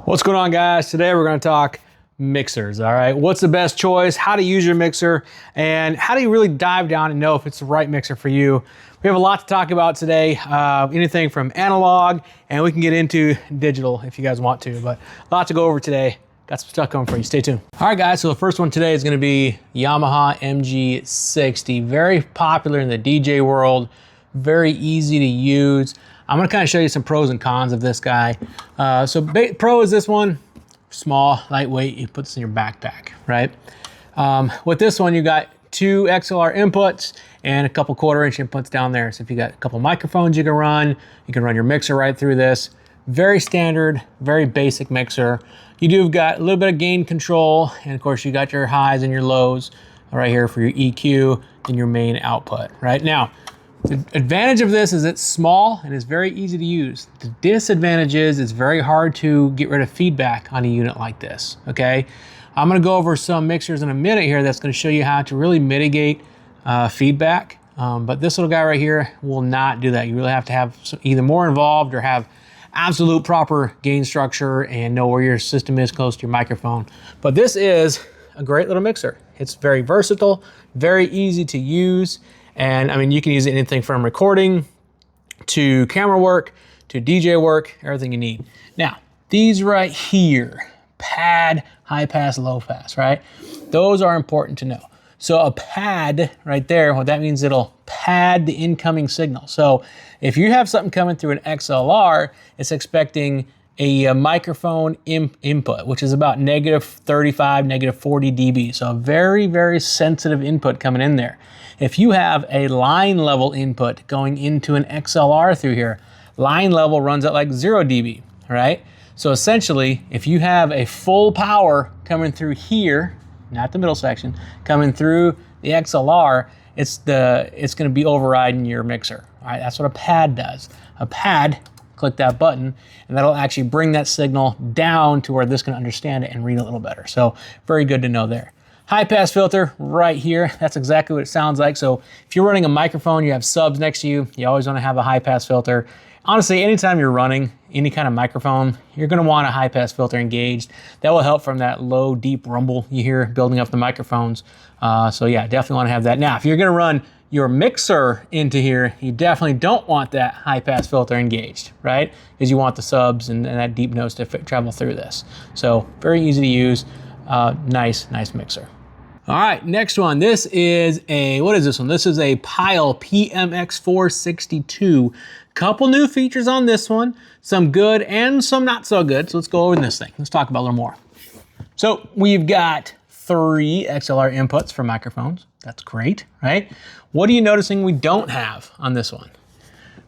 What's going on, guys? Today we're going to talk mixers. All right, what's the best choice, how to use your mixer, and how do you really dive down and know if it's the right mixer for you. We have a lot to talk about today, anything from analog, and we can get into digital if you guys want to, but a lot to go over today. Got some stuff coming for you. Stay tuned. All right, guys, so the first one today is going to be Yamaha MG06, very popular in the DJ world, very easy to use. I'm going to kind of show you some pros and cons of this guy. Pro is this one, small, lightweight, you put this in your backpack, right? With this one, you got 2 XLR inputs and a couple 1/4-inch inputs down there. So if you got a couple microphones you can run your mixer right through this. Very standard, very basic mixer. You do got a little bit of gain control, and of course you got your highs and your lows right here for your EQ and your main output, right? Now, the advantage of this is it's small and it's very easy to use. The disadvantage is it's very hard to get rid of feedback on a unit like this, okay? I'm gonna go over some mixers in a minute here that's gonna show you how to really mitigate feedback, but this little guy right here will not do that. You really have to have either more involved or have absolute proper gain structure and know where your system is close to your microphone. But this is a great little mixer. It's very versatile, very easy to use. And I mean, you can use anything from recording to camera work to DJ work, everything you need. Now, these right here, pad, high pass, low pass, right? Those are important to know. So a pad right there, what that means, it'll pad the incoming signal. So if you have something coming through an XLR, it's expecting a microphone input, which is about -35, -40 dB. So a very, very sensitive input coming in there. If you have a line level input going into an XLR through here, line level runs at like 0 dB, right? So essentially, if you have a full power coming through here, not the middle section, coming through the XLR, it's gonna be overriding your mixer, all right? That's what a pad does. A pad, click that button, and that'll actually bring that signal down to where this can understand it and read it a little better. So very good to know there. High pass filter right here, that's exactly what it sounds like. So if you're running a microphone, you have subs next to you, you always wanna have a high pass filter. Honestly, anytime you're running any kind of microphone, you're gonna want a high pass filter engaged. That will help from that low, deep rumble you hear building up the microphones. So yeah, definitely wanna have that. Now, if you're gonna run your mixer into here, you definitely don't want that high pass filter engaged, right? Because you want the subs and that deep notes to travel through this. So very easy to use, nice mixer. All right, next one. This is what is this one? This is a Pyle PMX 462. Couple new features on this one, some good and some not so good. So let's go over this thing. Let's talk about a little more. So we've got 3 XLR inputs for microphones. That's great, right? What are you noticing we don't have on this one?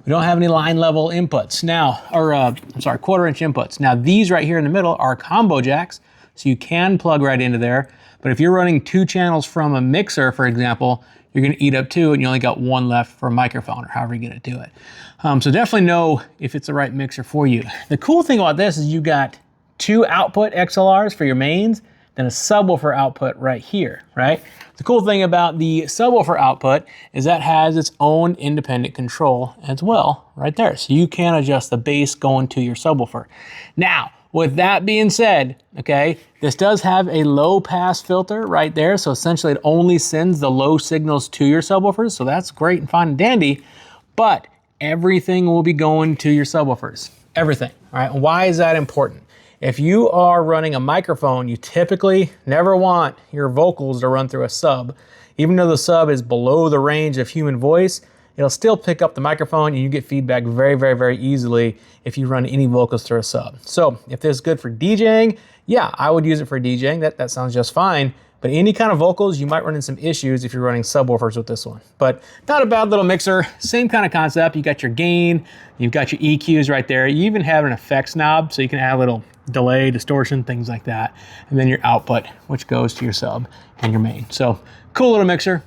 We don't have any line level inputs now, or I'm sorry, 1/4-inch inputs. Now these right here in the middle are combo jacks, so you can plug right into there. But if you're running 2 channels from a mixer, for example, you're gonna eat up 2 and you only got 1 left for a microphone, or however you're gonna do it. So definitely know if it's the right mixer for you. The cool thing about this is you got 2 output XLRs for your mains, then a subwoofer output right here, right? The cool thing about the subwoofer output is that has its own independent control as well, right there. So you can adjust the bass going to your subwoofer. Now, with that being said, okay, this does have a low pass filter right there. So essentially it only sends the low signals to your subwoofers. So that's great and fine and dandy, but everything will be going to your subwoofers, everything, all right? Why is that important? If you are running a microphone, you typically never want your vocals to run through a sub. Even though the sub is below the range of human voice, it'll still pick up the microphone and you get feedback very, very, very easily if you run any vocals through a sub. So if this is good for DJing, yeah, I would use it for DJing. That sounds just fine. But any kind of vocals, you might run into some issues if you're running subwoofers with this one. But not a bad little mixer, same kind of concept. You got your gain, you've got your EQs right there. You even have an effects knob, so you can add a little delay, distortion, things like that. And then your output, which goes to your sub and your main. So cool little mixer,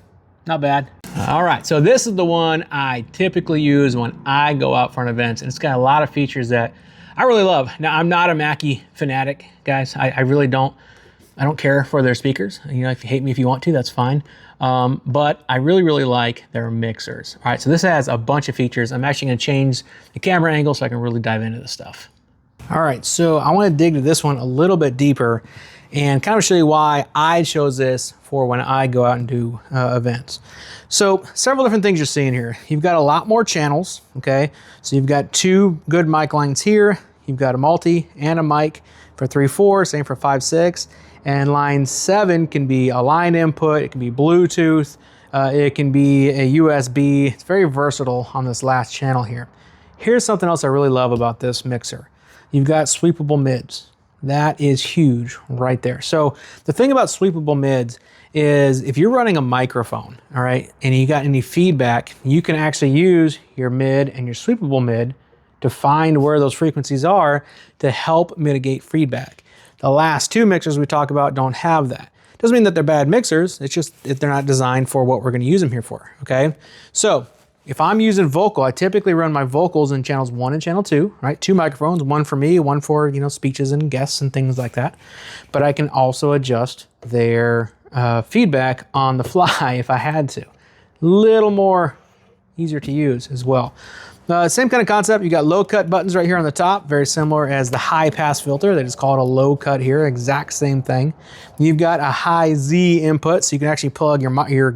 not bad. All right, so this is the one I typically use when I go out for an event, and it's got a lot of features that I really love. Now, I'm not a Mackie fanatic, guys. I really don't. I don't care for their speakers. You know, if you hate me if you want to, that's fine. But I really, really like their mixers. All right, so this has a bunch of features. I'm actually gonna change the camera angle so I can really dive into this stuff. All right, so I want to dig to this one a little bit deeper and kind of show you why I chose this for when I go out and do events. So several different things you're seeing here. You've got a lot more channels, okay? So you've got two good mic lines here. You've got a multi and a mic for 3.4, same for 5.6. And line 7 can be a line input, it can be Bluetooth, it can be a USB. It's very versatile on this last channel here. Here's something else I really love about this mixer. You've got sweepable mids. That is huge right there. So the thing about sweepable mids is if you're running a microphone, all right, and you got any feedback, you can actually use your mid and your sweepable mid to find where those frequencies are to help mitigate feedback. The last two mixers we talk about don't have that. Doesn't mean that they're bad mixers, it's just that they're not designed for what we're gonna use them here for, okay? So if I'm using vocal, I typically run my vocals in channels 1 and channel 2, right? Two microphones, one for me, one for, you know, speeches and guests and things like that. But I can also adjust their feedback on the fly if I had to. Little more easier to use as well. Same kind of concept, you got low cut buttons right here on the top, very similar as the high pass filter. They just call it a low cut here, exact same thing. You've got a high Z input, so you can actually plug your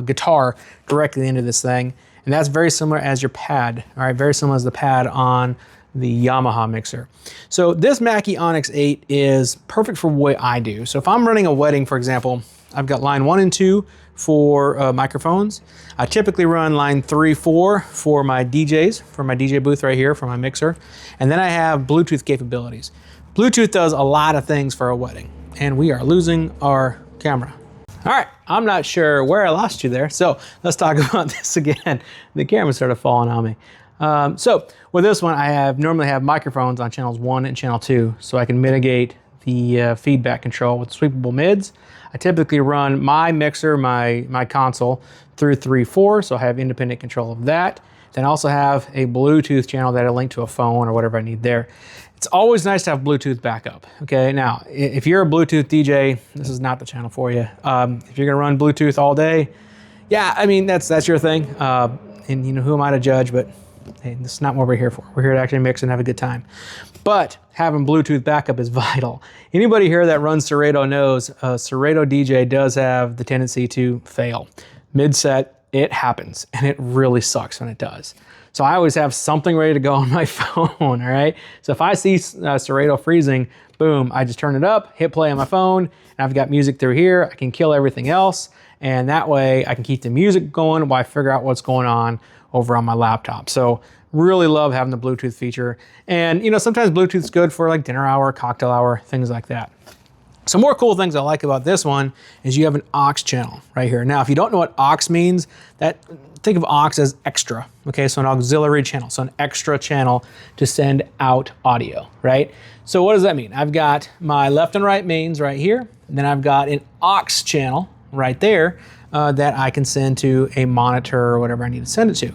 guitar directly into this thing. And that's very similar as your pad, all right? Very similar as the pad on the Yamaha mixer. So this Mackie Onyx8 is perfect for what I do. So if I'm running a wedding, for example, I've got line 1 and 2 for microphones. I typically run line 3, 4 for my DJs, for my DJ booth right here, for my mixer. And then I have Bluetooth capabilities. Bluetooth does a lot of things for a wedding, and we are losing our camera. All right, I'm not sure where I lost you there, so let's talk about this again. The camera started falling on me. So with this one, I normally have microphones on channels 1 and channel 2, so I can mitigate the feedback control with sweepable mids. I typically run my mixer, my console, through 3.4, so I have independent control of that. Then I also have a Bluetooth channel that I link to a phone or whatever I need there. It's always nice to have Bluetooth backup, okay? Now, if you're a Bluetooth DJ, this is not the channel for you. If you're gonna run Bluetooth all day, yeah, I mean, that's your thing. And you know, who am I to judge, but hey, this is not what we're here for. We're here to actually mix and have a good time. But having Bluetooth backup is vital. Anybody here that runs Serato knows Serato DJ does have the tendency to fail. Mid-set, it happens, and it really sucks when it does. So I always have something ready to go on my phone, all right? So if I see Serato freezing, boom, I just turn it up, hit play on my phone, and I've got music through here. I can kill everything else, and that way I can keep the music going while I figure out what's going on over on my laptop. So really love having the Bluetooth feature. And you know, sometimes Bluetooth's good for like dinner hour, cocktail hour, things like that. Some more cool things I like about this one is you have an aux channel right here. Now, if you don't know what aux means, think of aux as extra, okay? So an auxiliary channel, so an extra channel to send out audio, right? So what does that mean? I've got my left and right mains right here, and then I've got an aux channel right there that I can send to a monitor or whatever I need to send it to,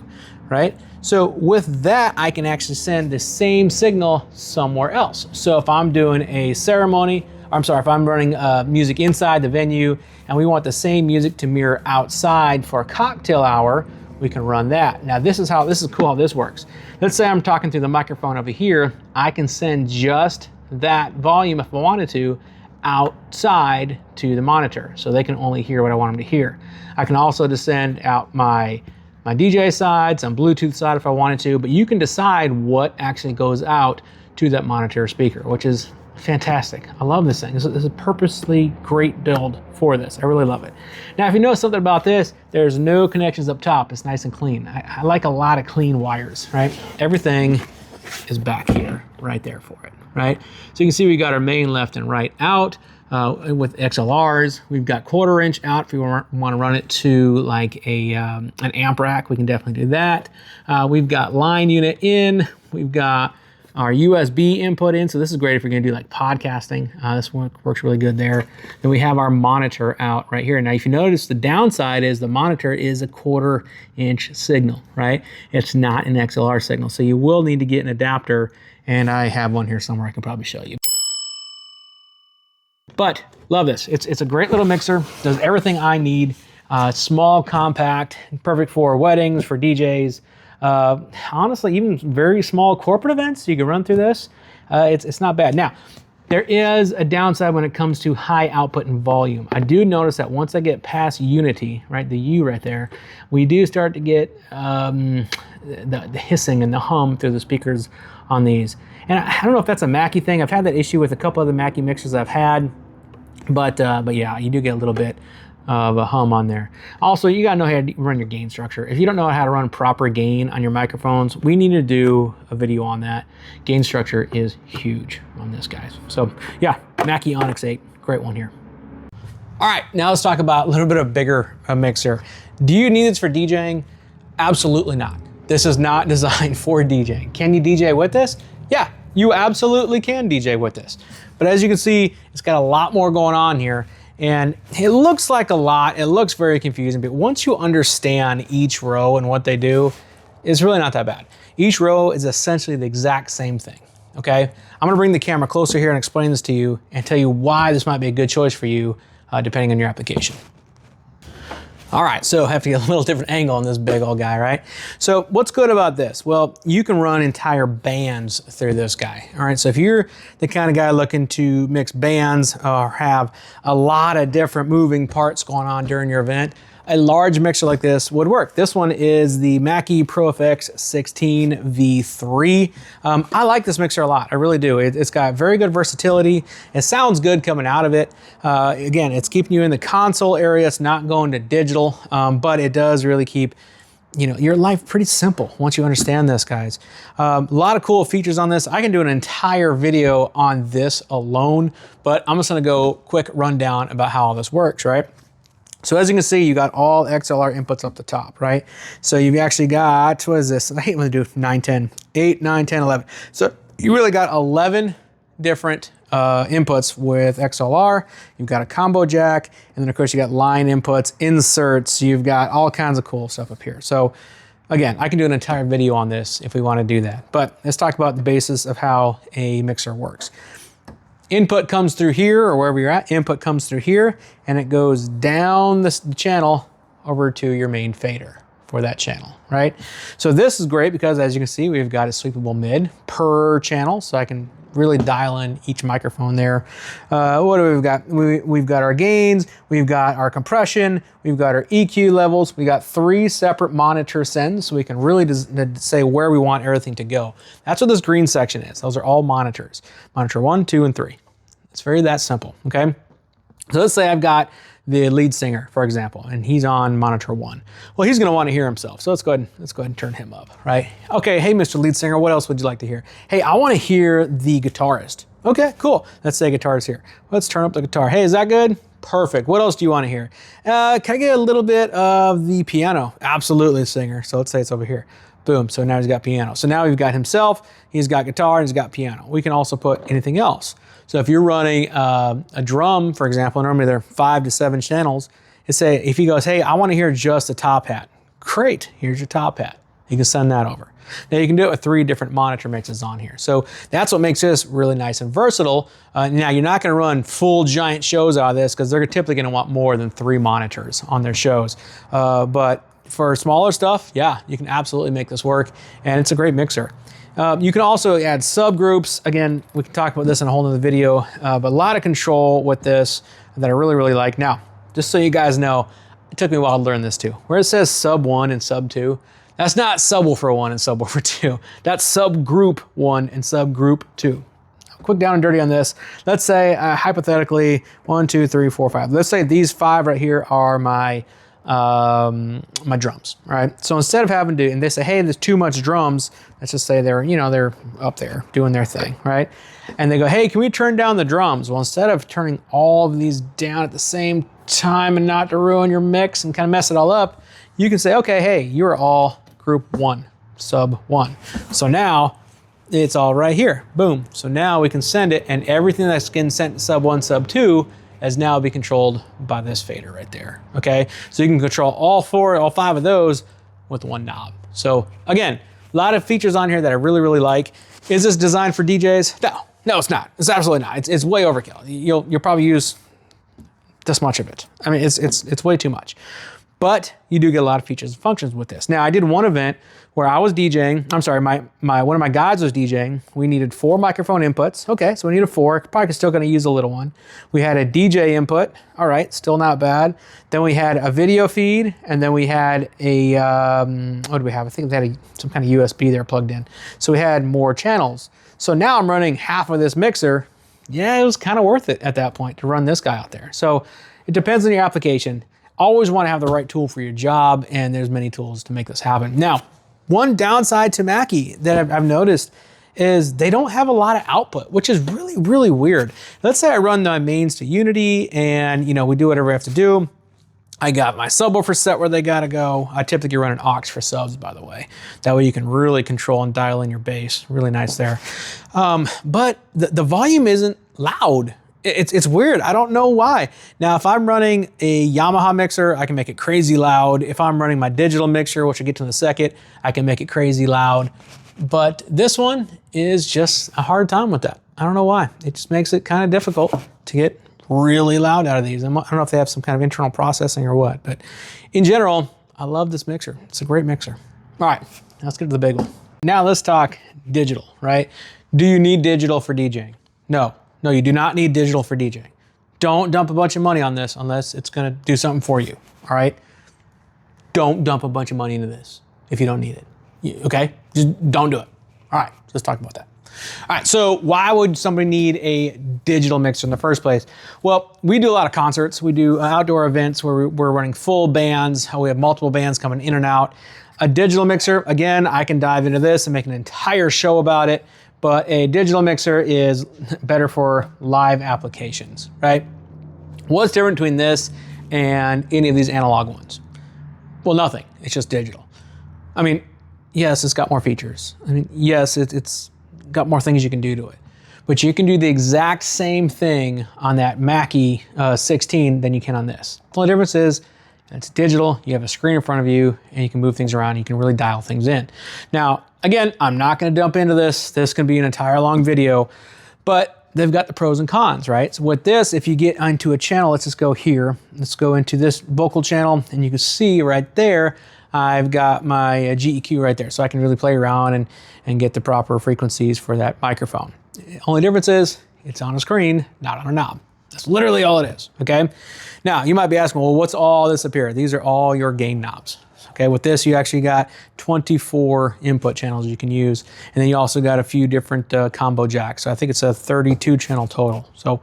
right? So with that, I can actually send the same signal somewhere else. So if I'm doing a ceremony, if I'm running music inside the venue and we want the same music to mirror outside for a cocktail hour, we can run that. Now this is cool how this works. Let's say I'm talking through the microphone over here, I can send just that volume if I wanted to outside to the monitor so they can only hear what I want them to hear. I can also just send out my DJ side, some Bluetooth side if I wanted to, but you can decide what actually goes out to that monitor speaker, which is fantastic. I love this thing. This is a purposely great build for this. I really love it. Now, if you notice something about this, there's no connections up top. It's nice and clean. I like a lot of clean wires, right? Everything is back here, right there for it, right? So you can see we got our main left and right out with XLRs. We've got 1/4 inch out if you want to run it to like an amp rack. We can definitely do that. We've got line unit in. We've got our USB input in, so this is great if you're gonna do like podcasting. This one works really good there. Then we have our monitor out right here. Now, if you notice, the downside is the monitor is a 1/4 inch signal, right? It's not an XLR signal, so you will need to get an adapter, and I have one here somewhere I can probably show you. But love this. It's a great little mixer, does everything I need. Small, compact, perfect for weddings, for DJs. Honestly, even very small corporate events, you can run through this. it's not bad. Now, there is a downside when it comes to high output and volume. I do notice that once I get past unity, right, the U right there, we do start to get the hissing and the hum through the speakers on these. And I don't know if that's a Mackie thing. I've had that issue with a couple of the Mackie mixers I've had, but yeah, you do get a little bit of a hum on there. Also, you gotta know how to run your gain structure. If you don't know how to run proper gain on your microphones, we need to do a video on that. Gain structure is huge on this, guys. So yeah, Mackie Onyx8, great one here. All right, now let's talk about a little bit of bigger mixer. Do you need this for DJing? Absolutely not. This is not designed for DJing. Can you DJ with this? Yeah, you absolutely can DJ with this. But as you can see, it's got a lot more going on here. And it looks like a lot, it looks very confusing, but once you understand each row and what they do, it's really not that bad. Each row is essentially the exact same thing, okay? I'm gonna bring the camera closer here and explain this to you and tell you why this might be a good choice for you, depending on your application. All right, so I have to get a little different angle on this big old guy, right? So what's good about this? Well, you can run entire bands through this guy, all right? So if you're the kind of guy looking to mix bands or have a lot of different moving parts going on during your event, a large mixer like this would work. This one is the Mackie ProFX16v3. I like this mixer a lot, I really do. It's got very good versatility. It sounds good coming out of it. Again, it's keeping you in the console area. It's not going to digital, but it does really keep your life pretty simple once you understand this, guys. A lot of cool features on this. I can do an entire video on this alone, but I'm just gonna go quick rundown about how all this works, right? So as you can see, you got all XLR inputs up the top, right? So you've actually got, what is this? I hate when they do 9, 10, 8, 9, 10, 11. So you really got 11 different inputs with XLR. You've got a combo jack, and then of course you got line inputs, inserts, you've got all kinds of cool stuff up here. So again, I can do an entire video on this if we want to do that. But let's talk about the basis of how a mixer works. Input comes through here, or wherever you're at, input comes through here, and it goes down the channel over to your main fader for that channel, right? So this is great because as you can see, we've got a sweepable mid per channel, so I can really dial in each microphone there. What do we've got? We've got our gains, we've got our compression, we've got our EQ levels, we got 3 separate monitor sends, so we can really say where we want everything to go. That's what this green section is. Those are all monitors. Monitor 1, 2, and 3. It's very that simple, okay? So let's say I've got the lead singer, for example, and he's on monitor 1. Well, he's gonna wanna hear himself, so let's go ahead and turn him up, right? Okay, hey, Mr. Lead Singer, what else would you like to hear? Hey, I wanna hear the guitarist. Okay, cool, let's say guitarist here. Let's turn up the guitar. Hey, is that good? Perfect, what else do you wanna hear? Can I get a little bit of the piano? Absolutely, singer, so let's say it's over here. Boom, so now he's got piano. So now we've got himself, he's got guitar, and he's got piano. We can also put anything else. So if you're running a drum, for example, normally there are 5 to 7 channels, if he goes, hey, I want to hear just a top hat. Great, here's your top hat. You can send that over. Now you can do it with 3 different monitor mixes on here. So that's what makes this really nice and versatile. Now you're not gonna run full giant shows out of this because they're typically gonna want more than 3 monitors on their shows. But for smaller stuff, yeah, you can absolutely make this work, and it's a great mixer. You can also add subgroups. Again, we can talk about this in a whole nother video, but a lot of control with this that I really, really like. Now, just so you guys know, it took me a while to learn this too. Where it says sub 1 and sub 2, that's not subwoofer 1 and subwoofer 2. That's subgroup 1 and subgroup 2. Quick down and dirty on this. Let's say, hypothetically, 1, 2, 3, 4, 5. Let's say these 5 right here are my drums, right? So instead of having to, and they say, hey, there's too much drums, let's just say they're up there doing their thing, right? And they go, hey, can we turn down the drums? Well, instead of turning all of these down at the same time and not to ruin your mix and kind of mess it all up, you can say, okay, hey, you're all group 1, sub 1. So now it's all right here, boom. So now we can send it, and everything that's getting sent to sub 1, sub 2 as now be controlled by this fader right there, okay? So you can control all 5 of those with 1 knob. So again, a lot of features on here that I really, really like. Is this designed for DJs? No, it's not. It's absolutely not. It's way overkill. You'll probably use this much of it. I mean, it's way too much. but you do get a lot of features and functions with this. Now, I did one event where I was DJing. I'm sorry, one of my guys was DJing. We needed 4 microphone inputs. Okay, so we needed 4. Probably still gonna use a little one. We had a DJ input. All right, still not bad. Then we had a video feed, and then we had a, what do we have? I think they had some kind of USB there plugged in. So we had more channels. So now I'm running half of this mixer. Yeah, it was kind of worth it at that point to run this guy out there. So it depends on your application. Always want to have the right tool for your job, and there's many tools to make this happen. Now, one downside to Mackie that I've noticed is they don't have a lot of output, which is really, really weird. Let's say I run the mains to Unity and, you know, we do whatever we have to do. I got my subwoofer set where they gotta go. I typically run an aux for subs, by the way. That way you can really control and dial in your bass. Really nice there. But the volume isn't loud. It's weird, I don't know why. Now, if I'm running a Yamaha mixer, I can make it crazy loud. If I'm running my digital mixer, which I'll get to in a second, I can make it crazy loud. But this one is just a hard time with that. I don't know why. It just makes it kind of difficult to get really loud out of these. I don't know if they have some kind of internal processing or what, but in general, I love this mixer. It's a great mixer. All right, let's get to the big one. Now let's talk digital, right? Do you need digital for DJing? No. No, you do not need digital for DJing. Don't dump a bunch of money on this unless it's gonna do something for you, all right? Don't dump a bunch of money into this if you don't need it, okay? Just don't do it. All right, let's talk about that. All right, so why would somebody need a digital mixer in the first place? Well, we do a lot of concerts. We do outdoor events where we're running full bands. We have multiple bands coming in and out. A digital mixer, again, I can dive into this and make an entire show about it, but a digital mixer is better for live applications, right? What's different between this and any of these analog ones? Well, nothing, it's just digital. I mean, yes, it's got more features. I mean, yes, it's got more things you can do to it, but you can do the exact same thing on that Mackie 16 than you can on this. The only difference is it's digital, you have a screen in front of you, and you can move things around, you can really dial things in. Now, again, I'm not gonna dump into this. This can be an entire long video, but they've got the pros and cons, right? So with this, if you get onto a channel, let's just go here. Let's go into this vocal channel, and you can see right there, I've got my GEQ right there. So I can really play around and get the proper frequencies for that microphone. The only difference is it's on a screen, not on a knob. That's literally all it is, okay? Now, you might be asking, well, what's all this up here? These are all your gain knobs. Okay, with this, you actually got 24 input channels you can use. And then you also got a few different combo jacks. So I think it's a 32 channel total. So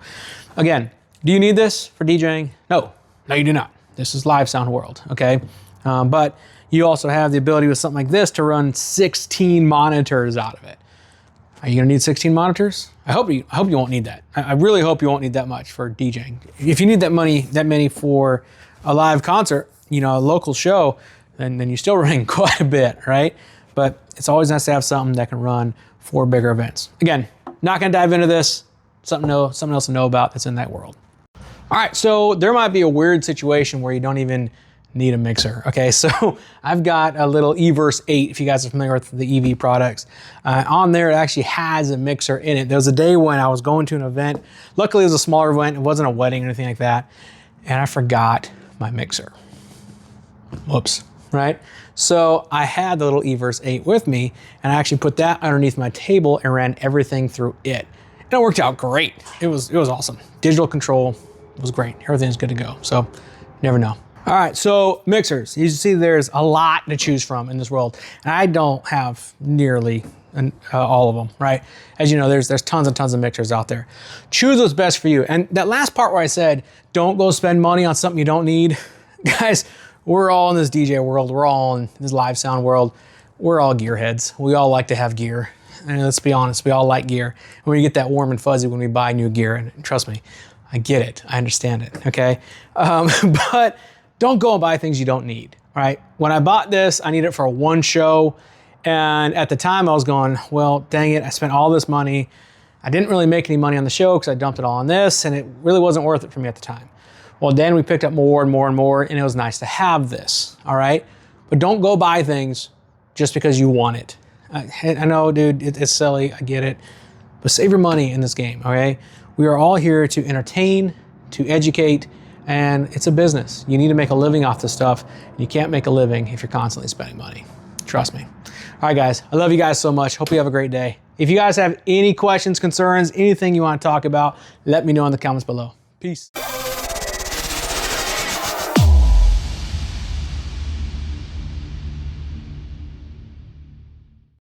again, do you need this for DJing? No, you do not. This is live sound world, okay? But you also have the ability with something like this to run 16 monitors out of it. Are you gonna need 16 monitors? I hope you won't need that. I really hope you won't need that much for DJing. If you need that many for a live concert, you know, a local show, then you're still running quite a bit, right? But it's always nice to have something that can run for bigger events. Again, not gonna dive into this, something else to know about that's in that world. All right, so there might be a weird situation where you don't even need a mixer, okay? So I've got a little Everse8, if you guys are familiar with the EV products. On there, it actually has a mixer in it. There was a day when I was going to an event. Luckily, it was a smaller event. It wasn't a wedding or anything like that. And I forgot my mixer. Whoops, right? So I had the little Everse8 with me, and I actually put that underneath my table and ran everything through it. And it worked out great. It was awesome. Digital control was great. Everything's good to go. So never know. All right, so mixers. You see there's a lot to choose from in this world. And I don't have nearly all of them, right? As you know, there's tons and tons of mixers out there. Choose what's best for you. And that last part where I said, don't go spend money on something you don't need. Guys, we're all in this DJ world. We're all in this live sound world. We're all gearheads. We all like to have gear. And let's be honest, we all like gear. And we get that warm and fuzzy when we buy new gear. And trust me, I get it. I understand it, okay? But don't go and buy things you don't need, all right? When I bought this, I needed it for one show. And at the time I was going, well, dang it, I spent all this money. I didn't really make any money on the show because I dumped it all on this, and it really wasn't worth it for me at the time. Well, then we picked up more and more and more, and it was nice to have this, all right? But don't go buy things just because you want it. I know, dude, it's silly, I get it, but save your money in this game, okay? We are all here to entertain, to educate, and it's a business. You need to make a living off this stuff. You can't make a living if you're constantly spending money. Trust me. All right, guys, I love you guys so much. Hope you have a great day. If you guys have any questions, concerns, anything you want to talk about, let me know in the comments below. Peace.